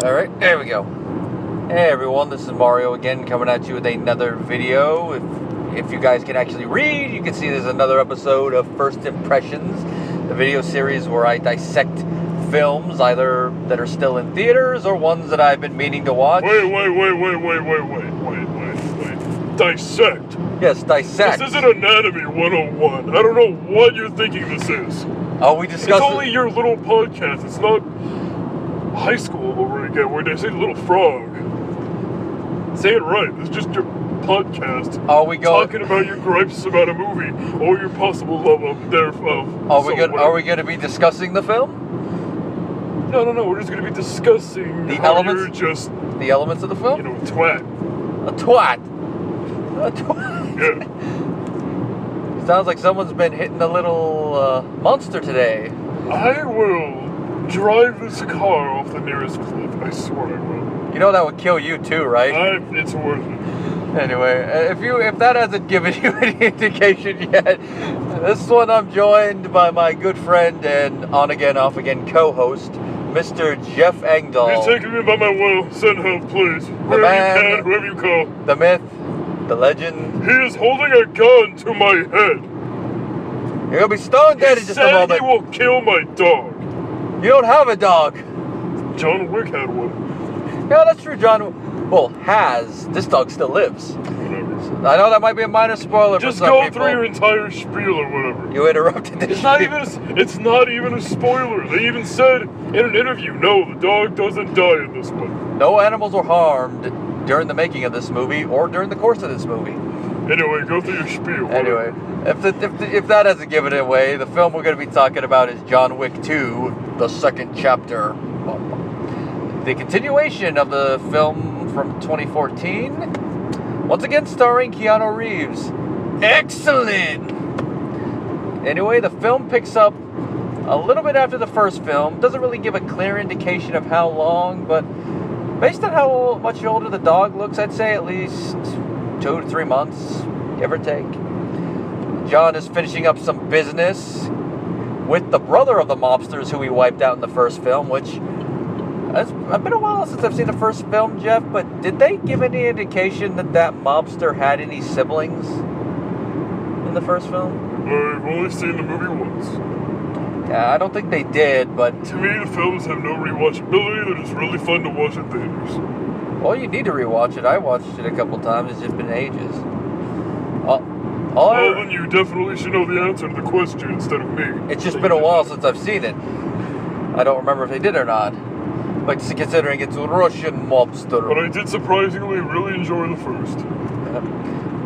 Alright, there we go. Hey everyone, this is Mario again, coming at you with another video. If you guys can actually read, you can see there's another episode of First Impressions, the video series where I dissect films, either that are still in theaters or ones that I've been meaning to watch. Wait. Dissect? Yes, dissect. This isn't Anatomy 101. I don't know what you're thinking this is. Oh, we discussed It's only your little podcast. It's not high school over again where they say little frog. Say it right. This is just your podcast. Talking about your gripes about a movie or your possible love of thereof. Are we going to be discussing the film? No. We're just going to be discussing the elements. The elements of the film. You know, twat. A twat. Yeah. Sounds like someone's been hitting a little monster today. I will drive this car off the nearest cliff. I swear I will. You know that would kill you too, right? It's worth it. Anyway, if that hasn't given you any indication yet, this one I'm joined by my good friend and on-again, off-again co-host, Mr. Jeff Angdahl. He's taking me by my will. Send help, please. Whoever you call. The myth, the legend. He is holding a gun to my head. You're gonna be stone dead in just a moment. He will kill my dog. You don't have a dog. John Wick had one. Yeah, that's true. This dog still lives. Whatever. I know that might be a minor spoiler for some people. Just go through your entire spiel or whatever. You interrupted this. It's not even a spoiler. They even said in an interview, no, the dog doesn't die in this one. No animals were harmed during the making of this movie or during the course of this movie. Anyway, go through your spiel. Anyway, if that hasn't given it away, the film we're going to be talking about is John Wick 2, the second chapter. The continuation of the film from 2014. Once again starring Keanu Reeves. Excellent! Anyway, the film picks up a little bit after the first film. Doesn't really give a clear indication of how long, but based on how much older the dog looks, I'd say at least 2 to 3 months, give or take. John is finishing up some business with the brother of the mobsters who he wiped out in the first film, which it's been a while since I've seen the first film, Jeff, but did they give any indication that mobster had any siblings in the first film? I've only seen the movie once. Yeah, I don't think they did, but to me, the films have no rewatchability. They're just really fun to watch in theaters. Well, you need to rewatch it. I watched it a couple times. It's just been ages. Then you definitely should know the answer to the question instead of me. It's just been a while since I've seen it. I don't remember if they did or not. But considering it's a Russian mobster. But I did surprisingly really enjoy the first.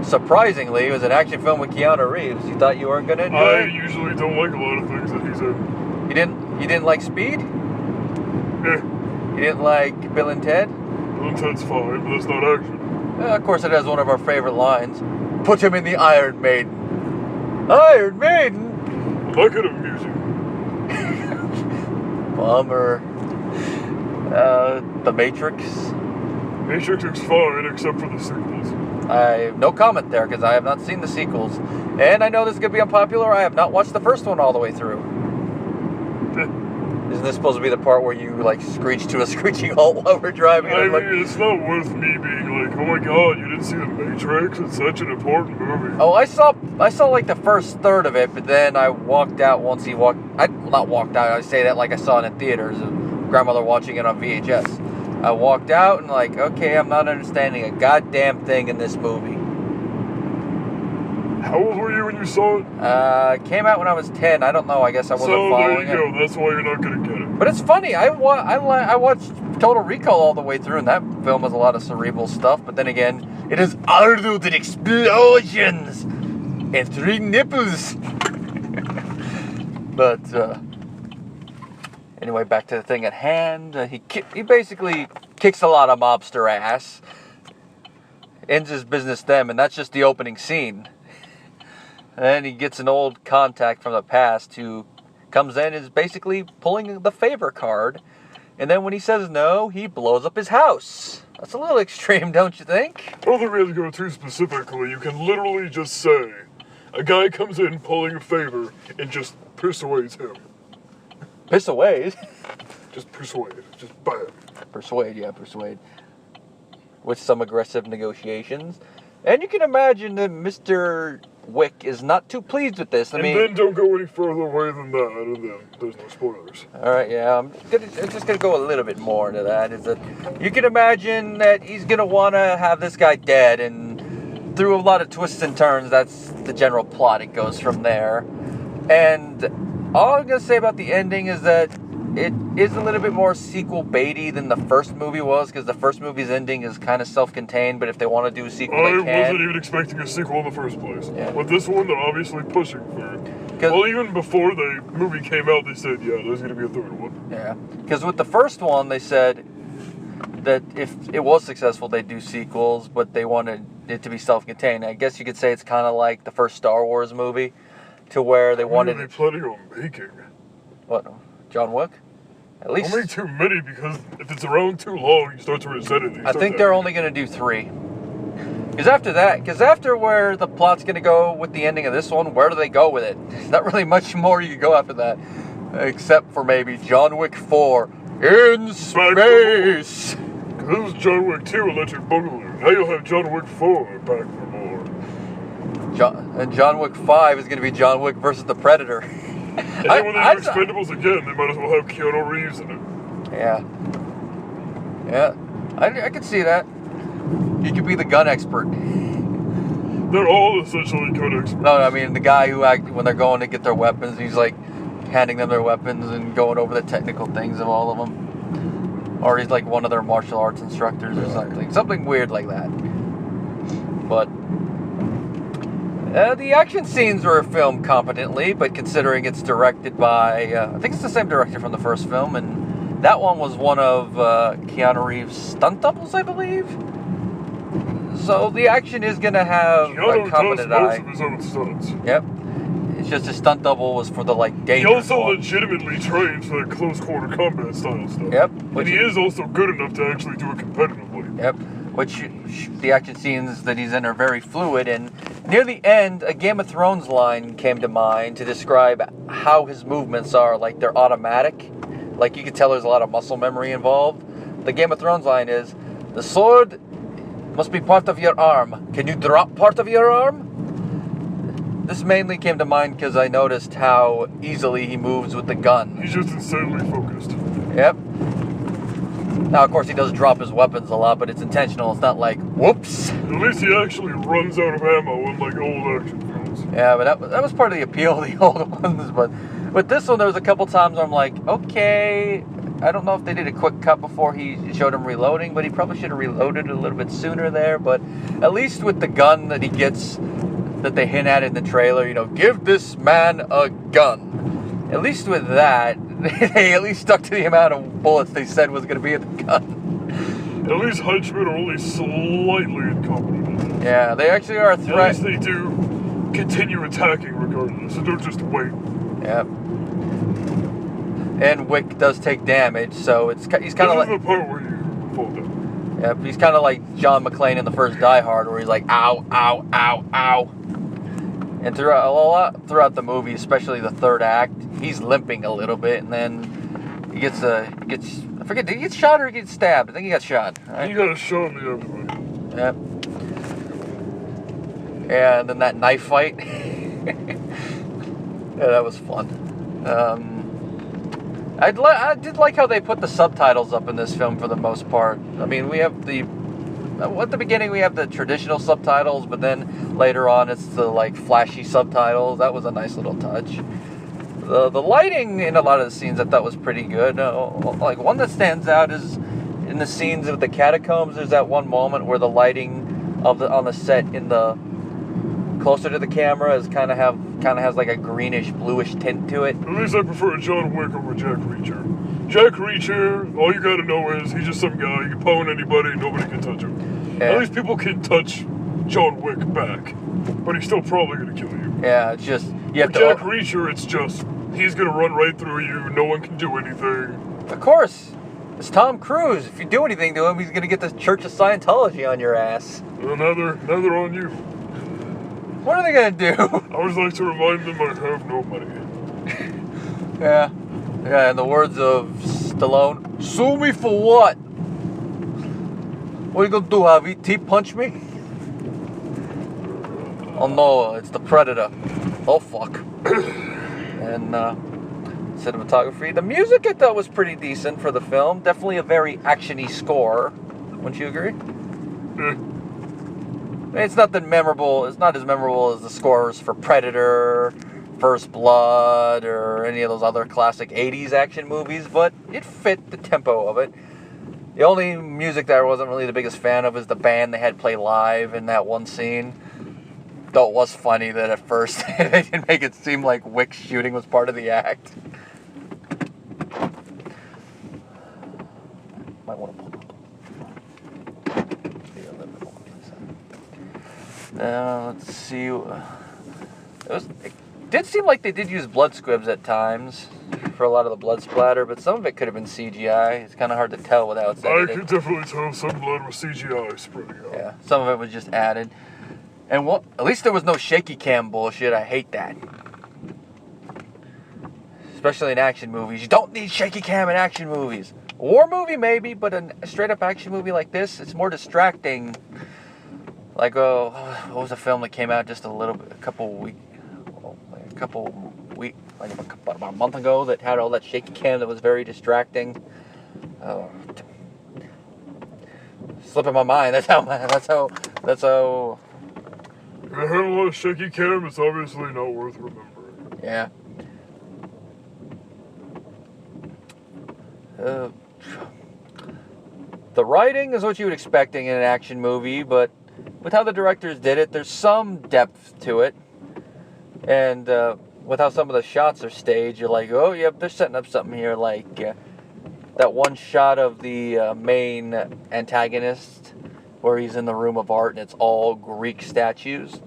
Surprisingly, it was an action film with Keanu Reeves. You thought you weren't going to enjoy it? I usually don't like a lot of things that he's in. You didn't like Speed? Yeah. You didn't like Bill and Ted? Bill and Ted's fine, but that's not action. Of course, it has one of our favorite lines. Put him in the Iron Maiden. Iron Maiden? Well, that could amuse you. Bummer. The Matrix? Matrix is fine, except for the sequels. I have no comment there, because I have not seen the sequels. And I know this is going to be unpopular. I have not watched the first one all the way through. Isn't this supposed to be the part where you, screech to a screeching halt while we're driving? I mean, it's not worth me being like, oh my god, you didn't see the Matrix? It's such an important movie. Oh, I saw the first third of it, but then I walked out once he walked... not walked out, I say that like I saw it in theaters. Grandmother watching it on VHS. I walked out and okay, I'm not understanding a goddamn thing in this movie. How old were you when you saw it? It came out when I was 10. I don't know. I guess I wasn't following it. So there you go. That's why you're not going to get it. But it's funny. I watched Total Recall all the way through, and that film has a lot of cerebral stuff. But then again, it is arduous and explosions and 3 nipples. But anyway, back to the thing at hand. He basically kicks a lot of mobster ass, ends his business them, and that's just the opening scene. And then he gets an old contact from the past who comes in and is basically pulling the favor card. And then when he says no, he blows up his house. That's a little extreme, don't you think? Well, to really go too specifically, you can literally just say, a guy comes in pulling a favor and just piss away him. Piss away? Just persuade. Just bam. Persuade. With some aggressive negotiations. And you can imagine that Mr. Wick is not too pleased with this. Then don't go any further away than that, and then there's no spoilers. Alright, yeah, I'm just going to go a little bit more into that. Is that you can imagine that he's going to want to have this guy dead, and through a lot of twists and turns, that's the general plot. It goes from there. And all I'm going to say about the ending is that it is a little bit more sequel-baity than the first movie was, because the first movie's ending is kind of self-contained, but if they want to do a sequel, they can. I wasn't even expecting a sequel in the first place. Yeah. But this one, they're obviously pushing for. Well, even before the movie came out, they said, yeah, there's going to be a third one. Yeah. Because with the first one, they said that if it was successful, they'd do sequels, but they wanted it to be self-contained. I guess you could say it's kind of like the first Star Wars movie, to where they wanted... What are they planning on making? What? John Wick? At least... Don't make too many, because if it's around too long, you start to resent it. I think they're only going to do 3. Because after where the plot's going to go with the ending of this one, where do they go with it? There's not really much more you can go after that. Except for maybe John Wick 4 in space. Because it was John Wick 2 Electric Boogaloo. Now you'll have John Wick 4 back for more. And John Wick 5 is going to be John Wick versus the Predator. And then when they do Expendables again, they might as well have Keanu Reeves in it. Yeah. I could see that. He could be the gun expert. They're all essentially gun experts. No, I mean the guy who when they're going to get their weapons, he's like handing them their weapons and going over the technical things of all of them. Or he's like one of their martial arts instructors or something. Something weird like that. But the action scenes were filmed competently, but considering it's directed by, I think it's the same director from the first film, and that one was one of Keanu Reeves' stunt doubles, I believe. So the action is going to have a competent eye. Keanu does most of his own stunts. Yep. It's just his stunt double was for the, dangerous He also one. legitimately trains for that close-quarter combat style stuff. Yep. And he is also good enough to actually do it competitively. Yep. Which the action scenes that he's in are very fluid, and near the end, a Game of Thrones line came to mind to describe how his movements are, they're automatic. You can tell there's a lot of muscle memory involved. The Game of Thrones line is, the sword must be part of your arm. Can you drop part of your arm? This mainly came to mind because I noticed how easily he moves with the gun. He's just insanely focused. Yep. Now, of course, he does drop his weapons a lot, but it's intentional. It's not like, whoops. At least he actually runs out of ammo in, old action films. Yeah, but that was part of the appeal of the old ones. But with this one, there was a couple times where I'm like, okay, I don't know if they did a quick cut before he showed him reloading, but he probably should have reloaded a little bit sooner there. But at least with the gun that he gets, that they hint at in the trailer, give this man a gun. At least with that, they at least stuck to the amount of bullets they said was going to be in the gun. At least henchmen are only slightly incompetent. Yeah, they actually are a threat. At least they do continue attacking regardless, so don't just wait. Yep. And Wick does take damage, so he's kind of like... This is the part where you fall down. Yep, he's kind of like John McClane in the first Die Hard, where he's like, ow, ow, ow, ow. And throughout the movie, especially the third act, he's limping a little bit, and then he gets I forget, did he get shot or did he get stabbed? I think he got shot. Right? He got a shot in the abdomen. Yep. And then that knife fight. Yeah, that was fun. I did like how they put the subtitles up in this film for the most part. I mean, we have at the beginning we have the traditional subtitles, but then later on it's the flashy subtitles. That was a nice little touch. The lighting in a lot of the scenes I thought was pretty good. One that stands out is in the scenes of the catacombs. There's that one moment where the lighting on the set in the closer to the camera is kind of has a greenish bluish tint to it. At least I prefer John Wick over Jack Reacher. Jack Reacher, all you gotta know is he's just some guy. You can pwn anybody, nobody can touch him. Yeah. At least people can touch John Wick back, but he's still probably gonna kill you. Yeah, it's just you have For Jack Reacher, it's just he's gonna run right through you. No one can do anything. Of course, it's Tom Cruise. If you do anything to him, he's gonna get the Church of Scientology on your ass. Well, now they're on you. What are they gonna do? I always like to remind them I have no money. Yeah. Yeah, in the words of Stallone, sue me for what? What are you gonna do, have E.T. punch me? Oh no, it's the Predator. Oh fuck. And cinematography. The music I thought was pretty decent for the film. Definitely a very action-y score. Wouldn't you agree? It's nothing memorable. It's not as memorable as the scores for Predator, First Blood, or any of those other classic 80s action movies, but it fit the tempo of it. The only music that I wasn't really the biggest fan of is the band they had play live in that one scene. Though it was funny that at first they didn't make it seem like Wick's shooting was part of the act. Might want to pull up. Now, let's see. It did seem like they did use blood squibs at times for a lot of the blood splatter, but some of it could have been CGI. It's kind of hard to tell without it's edited. I could definitely tell some blood was CGI spreading out. Yeah, some of it was just added. And at least there was no shaky cam bullshit. I hate that. Especially in action movies. You don't need shaky cam in action movies. A war movie, maybe, but a straight-up action movie like this, it's more distracting. Like, what was a film that came out just about a month ago that had all that shaky cam that was very distracting. Slipping my mind. That's how. If I had a lot of shaky cam, it's obviously not worth remembering. Yeah. The writing is what you would expecting in an action movie, but with how the directors did it, there's some depth to it. And with how some of the shots are staged, you're like, oh, yep, they're setting up something here. Like that one shot of the main antagonist where he's in the room of art and it's all Greek statues.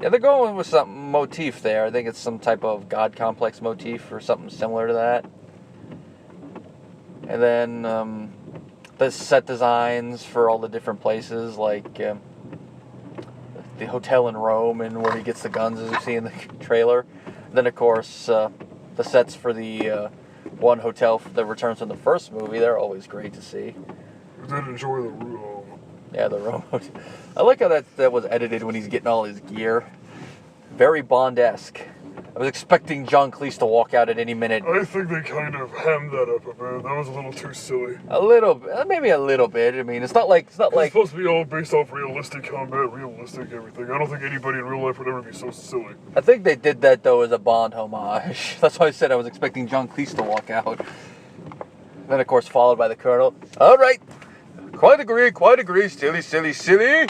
Yeah, they're going with some motif there. I think it's some type of god complex motif or something similar to that. And then the set designs for all the different places, like the hotel in Rome and where he gets the guns, as you see in the trailer. And then, of course, the sets for the one hotel that returns from the first movie, they're always great to see. I did enjoy the Rome. Yeah, the Rome hotel. I like how that was edited when he's getting all his gear. Very Bond-esque. I was expecting John Cleese to walk out at any minute. I think they kind of hammed that up a bit. That was a little too silly. A little bit, maybe a little bit. I mean, it's not like it's supposed to be all based off realistic combat, realistic everything. I don't think anybody in real life would ever be so silly. I think they did that though as a Bond homage. That's why I said I was expecting John Cleese to walk out. Then of course followed by the Colonel. All right, quite agree. Silly.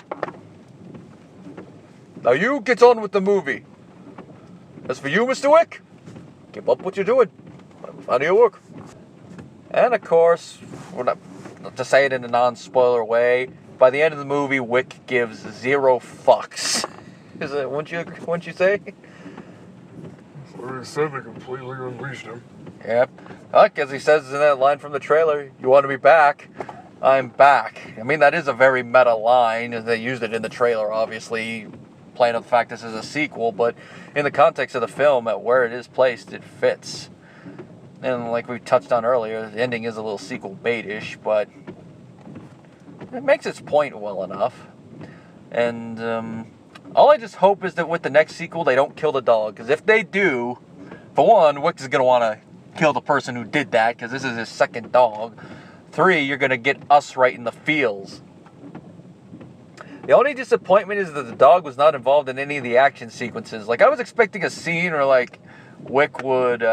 Now you get on with the movie. As for you, Mr. Wick, keep up what you're doing. I'm fond of your work. And of course, not to say it in a non-spoiler way, by the end of the movie, Wick gives 0 fucks. Is it? Wouldn't you say? Like I said, they completely unleashed him. Yep. Like as he says in that line from the trailer, "You want to be back? I'm back." I mean, that is a very meta line, as they used it in the trailer, obviously, playing on the fact this is a sequel, but in the context of the film, at where it is placed, it fits. And like we touched on earlier, the ending is a little sequel bait-ish, but it makes its point well enough. And all I just hope is that with the next sequel, they don't kill the dog. Because if they do, for one, Wick is going to want to kill the person who did that, because this is his second dog. 3, you're going to get us right in the feels. The only disappointment is that the dog was not involved in any of the action sequences. Like, I was expecting a scene where, like, Wick would,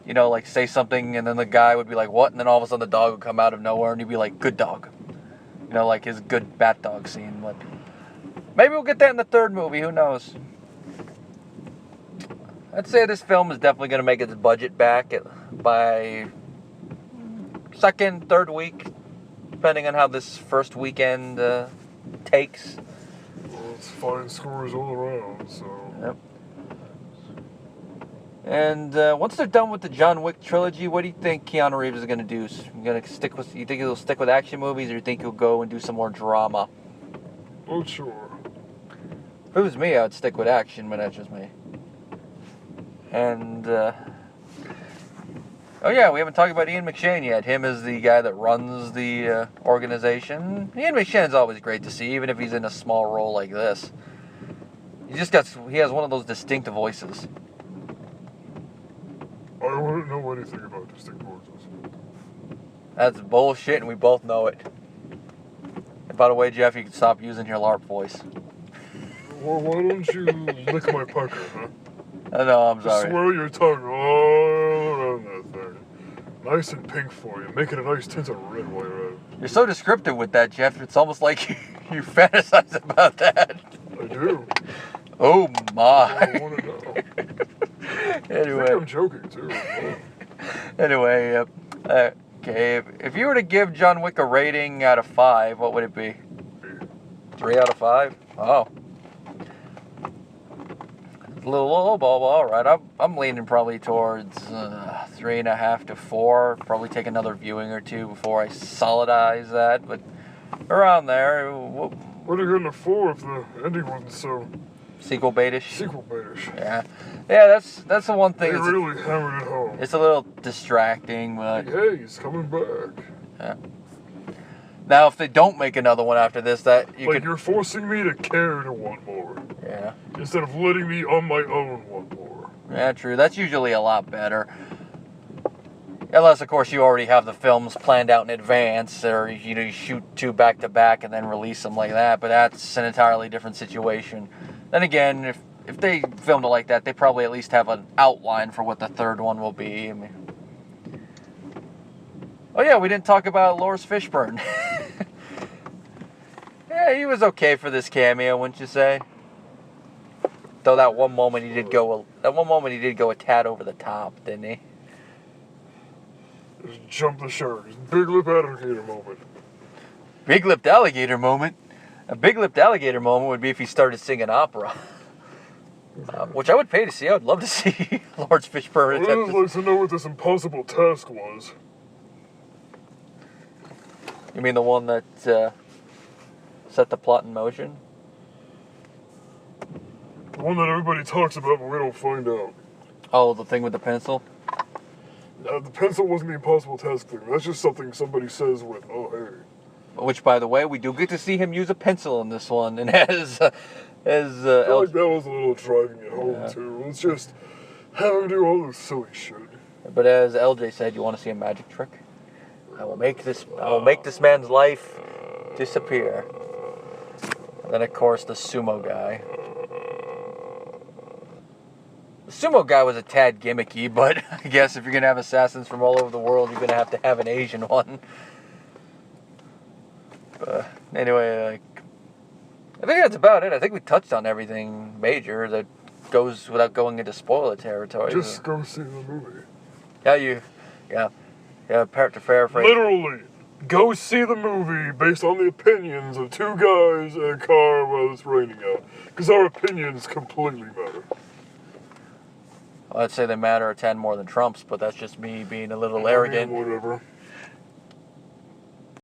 like, say something, and then the guy would be like, what? And then all of a sudden the dog would come out of nowhere, and he'd be like, good dog. Like his good bat dog scene. But maybe we'll get that in the 3rd movie. Who knows? I'd say this film is definitely going to make its budget back by 2nd, 3rd week, depending on how this first weekend takes. Well, it's fine scores all around, so. Yep. And once they're done with the John Wick trilogy, what do you think Keanu Reeves is going to do? You think he'll stick with action movies, or you think he'll go and do some more drama? Not sure. If it was me, I would stick with action, but that's just me. And Oh yeah, we haven't talked about Ian McShane yet. Him is the guy that runs the organization. Ian McShane's always great to see, even if he's in a small role like this. He has one of those distinct voices. I don't know anything about distinct voices. That's bullshit, and we both know it. And by the way, Jeff, you can stop using your LARP voice. Well, why don't you lick my pucker, huh? No, I'm sorry. Swirl your tongue all around that thing. Nice and pink for you. Make it a nice tint of red while you're at it. You're so descriptive with that, Jeff. It's almost like you fantasize about that. I do. Oh, my. I want to know. Anyway. I think I'm joking, too. Anyway, okay. If you were to give John Wick a rating out of 5, what would it be? 3 out of 5? Oh. A little low ball, all right. I'm leaning probably towards 3.5 to 4. Probably take another viewing or two before I solidize that, but around there. What are you going to 4 if the ending wasn't so sequel baitish? Sequel baitish. Yeah, that's the one thing. They really hammered it home. It's a little distracting, but hey, he's coming back. Yeah. Now, if they don't make another one after this, you're forcing me to care to want more. Yeah. Instead of letting me on my own want more. Yeah, true. That's usually a lot better. Unless, of course, you already have the films planned out in advance, or you shoot 2 back to back and then release them like that. But that's an entirely different situation. Then again, if they filmed it like that, they probably at least have an outline for what the third one will be. I mean, oh yeah, we didn't talk about Laurence Fishburne. Yeah, he was okay for this cameo, wouldn't you say? Though that one moment he did go a tad over the top, didn't he? Just jump the shark. Big lip alligator moment. Big lipped alligator moment. A big lipped alligator moment would be if he started singing opera. Which I would pay to see. I would love to see Laurence Fishburne. I would like to know what this impossible task was. You mean the one that set the plot in motion? The one that everybody talks about, but we don't find out. Oh, the thing with the pencil? The pencil wasn't the impossible task thing. That's just something somebody says with, oh, hey. Which, by the way, we do get to see him use a pencil in this one. And I feel like that was a little driving it home, too. Let's just have him do all this silly shit. But as LJ said, you want to see a magic trick? I will make this man's life disappear. And then, of course, the sumo guy. The sumo guy was a tad gimmicky, but I guess if you're going to have assassins from all over the world, you're going to have an Asian one. But anyway, I think that's about it. I think we touched on everything major that goes without going into spoiler territory. Just go see the movie. Yeah, to paraphrase. Literally, go see the movie based on the opinions of 2 guys in a car while it's raining out. Because our opinions completely matter. I'd say they matter a tad more than Trump's, but that's just me being a little arrogant. Whatever.